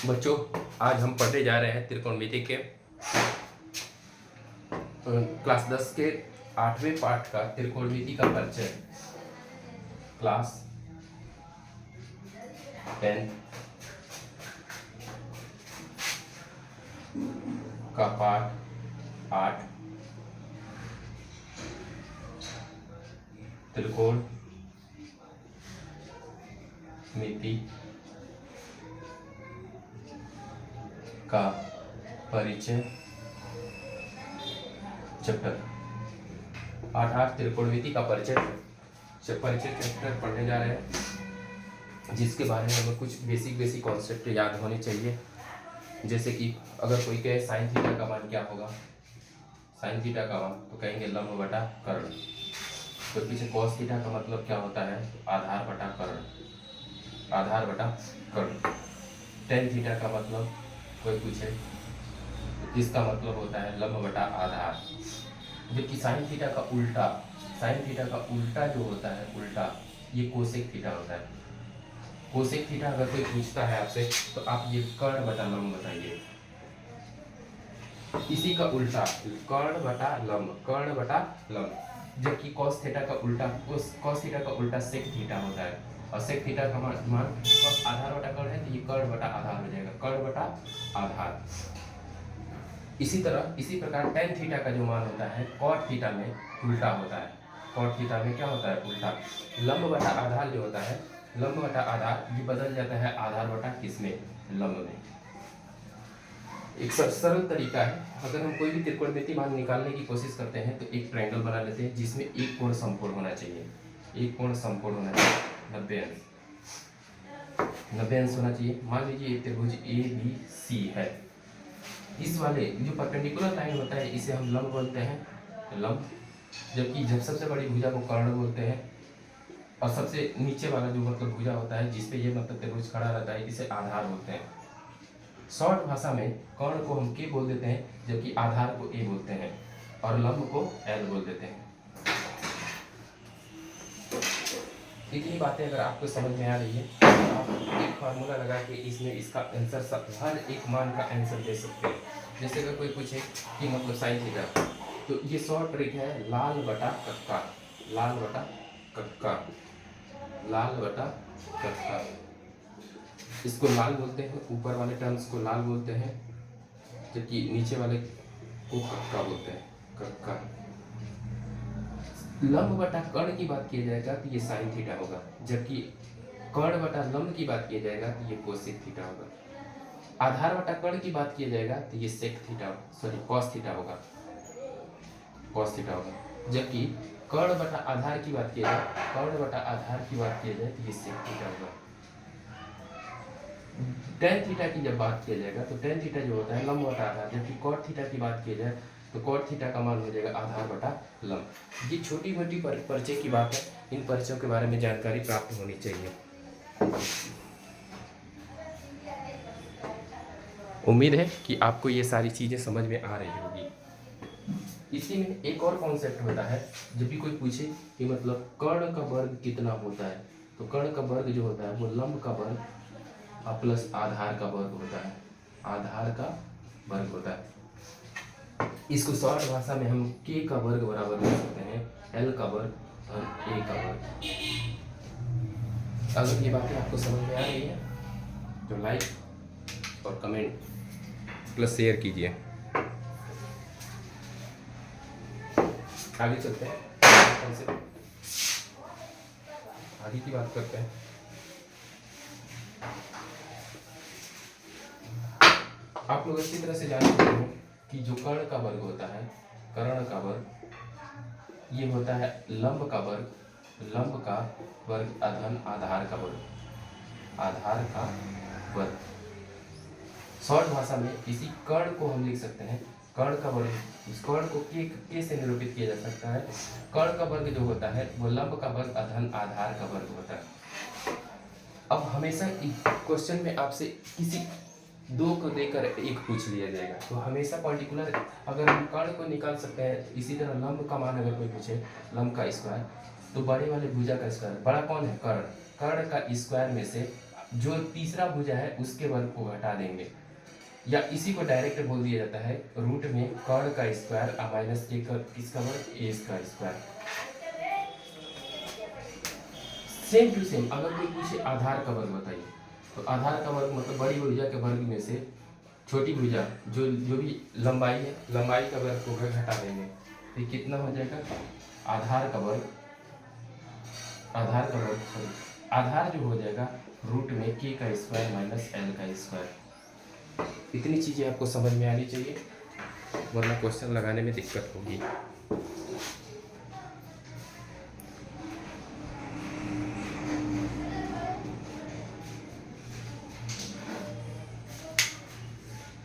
बच्चों, आज हम पढ़ने जा रहे हैं त्रिकोणमिति के क्लास 10 के 8वें पाठ का त्रिकोणमिति का परिचय। क्लास 10 का पाठ 8 त्रिकोणमिति का परिचय चैप्टर 8 त्रिकोणमिति का परिचय चैप्टर पढ़ने जा रहे हैं, जिसके बारे में हमें कुछ बेसिक कॉन्सेप्ट याद होने चाहिए। जैसे कि अगर कोई कहे साइन थीटा का मान क्या होगा, साइन थीटा का मान तो कहेंगे लंब बटा कर्ण। तो पीछे कॉस थीटा का मतलब क्या होता है, तो आधार बटा कर्ण, आधार बटा कर्ण। टेन थीटा का मतलब कोई पूछे तो इसका मतलब होता है लंब बटा आधार। जबकि साइन थीटा का उल्टा, साइन थीटा का उल्टा जो होता है, उल्टा ये कोसेक थीटा होता है। कोसेक थीटा अगर कोई पूछता है आपसे तो आप ये कर्ण बटा लंब बताइए। इसी का उल्टा कर्ण बटा लंब, कर्ण बटा लंब। जबकि कॉस थीटा का उल्टा, कॉस थीटा का उल्टा सेक थीटा होता है, और सेक थीटा का मान आधार बटा कर्ण है, तो ये कर्ण बटा आधार हो जाएगा, कर्ण बटा आधार। इसी प्रकार टेन थीटा का जो मान होता है कॉट थीटा में उल्टा होता है, कॉट थीटा में क्या होता है, उल्टा। लंब बटा आधार जो होता है, लंब बटा आधार ये बदल जाता है आधार बटा किसमें, लंब में। एक सरल तरीका है, अगर हम कोई भी त्रिकोणमिति मान निकालने की कोशिश करते हैं तो एक ट्रायंगल बना लेते हैं जिसमें एक कोण समकोण होना चाहिए, एक कोण समकोण होना चाहिए 90 अंश, 90 अंश होना चाहिए। मान लीजिए एक त्रिभुज ABC है, इस वाले जो परपेंडिकुलर लाइन होता है इसे हम लंब बोलते हैं, लंब। जबकि जब सबसे बड़ी भुजा को कर्ण बोलते हैं, और सबसे नीचे वाला जो मतलब भुजा होता है जिसपे ये मतलब त्रिभुज खड़ा रहता है, इसे आधार बोलते हैं। शॉर्ट भाषा में कर्ण को हम K बोल देते हैं, जबकि आधार को A बोलते हैं, और लंब को L बोल देते हैं। इतनी बातें अगर आपको समझ में आ रही है तो आप एक फार्मूला लगा के इसमें इसका आंसर सब हर एक मान का आंसर दे सकते हैं। जैसे अगर कोई पूछे कि मतलब साइन थीटा, तो ये शॉर्ट ट्रिक है लाल बटा कक्का, लाल बटा कक्का, लाल बटा कक्का। इसको लाल बोलते हैं, ऊपर वाले टर्म्स को लाल बोलते हैं, जबकि नीचे वाले को कक्का बोलते हैं, कक्का। लंब बटा कर्ण की बात किया जाएगा तो ये साइन थीटा होगा, जबकि कर्ण बटा लंब की बात किया जाएगा तो ये कोसेक थीटा होगा। आधार बटा कर्ण की बात किया जाएगा तो ये sec theta, sorry cos theta होगा, कॉस थीटा होगा। जबकि कर्ण बटा आधार की बात किया जाए, कर्ण बटा आधार की बात किया जाए तो ये सेक थीटा होगा। टेन थीटा की जब बात किया जाएगा तो टेन थीटा जो होता है लंब बटा आधार, जबकि कॉट थीटा की बात किया जाए तो कॉट थीटा का मान हो जाएगा आधार बटा लंब। ये छोटी मोटी परिचय की बात है, इन परिचयों के बारे में जानकारी प्राप्त होनी चाहिए। उम्मीद है कि आपको ये सारी चीज़ें समझ में आ रही होगी। इसी में एक और कॉन्सेप्ट होता है, जब भी कोई पूछे कि मतलब कर्ण का वर्ग कितना होता है, तो कर्ण का वर्ग जो होता है वो लंब का वर्ग प्लस आधार का वर्ग होता है, आधार का वर्ग होता है। इसको शॉर्ट भाषा में हम K का वर्ग बराबर लिख सकते हैं L का वर्ग और A का वर्ग। अगर ये बातें आपको समझ में आ रही है तो लाइक और कमेंट प्लस शेयर कीजिए। आगे चलते हैं, आगे की बात करते हैं। आप लोग अच्छी तरह से जानते हो कि जो कर्ण का वर्ग होता है, कर्ण का वर्ग ये होता है लंब का वर्ग, लंब का वर्ग अधन आधार का वर्ग, आधार का वर्ग। शॉर्ट भाषा में इसी कर्ण को हम लिख सकते हैं कर्ण का वर्ग। इस कर्ण को के से निरूपित किया जा सकता है। कर्ण का वर्ग जो होता है वो लंब का वर्ग अधन आधार का वर्ग होता है। अब हमेशा क्वेश्चन में आपसे किसी दो को देकर एक पूछ लिया जाएगा, तो हमेशा पर्टिकुलर अगर हम कर्ण को निकाल सकते हैं। इसी तरह लंब का मान अगर कोई पूछे, लंब का स्क्वायर, तो बड़े वाले भुजा का स्क्वायर, बड़ा कौन है, कर्ण, कर्ण का स्क्वायर में से जो तीसरा भुजा है उसके वर्ग को घटा देंगे, या इसी को डायरेक्ट बोल दिया जाता है रूट में कर्ण का स्क्वायर माइनस ए का किसका वर्ग, ए का स्क्वायर। सेम टू सेम अगर कोई पूछे आधार का वर्ग बताइए, तो आधार का वर्ग मतलब बड़ी भुजा के वर्ग में से छोटी भुजा जो जो भी लंबाई है, लंबाई का वर्ग को घटा देंगे, तो ये कितना हो जाएगा, आधार का वर्ग, आधार का वर्ग सॉरी आधार जो हो जाएगा रूट में के का स्क्वायर माइनस एल का स्क्वायर। इतनी चीज़ें आपको समझ में आनी चाहिए, वरना क्वेश्चन लगाने में दिक्कत होगी।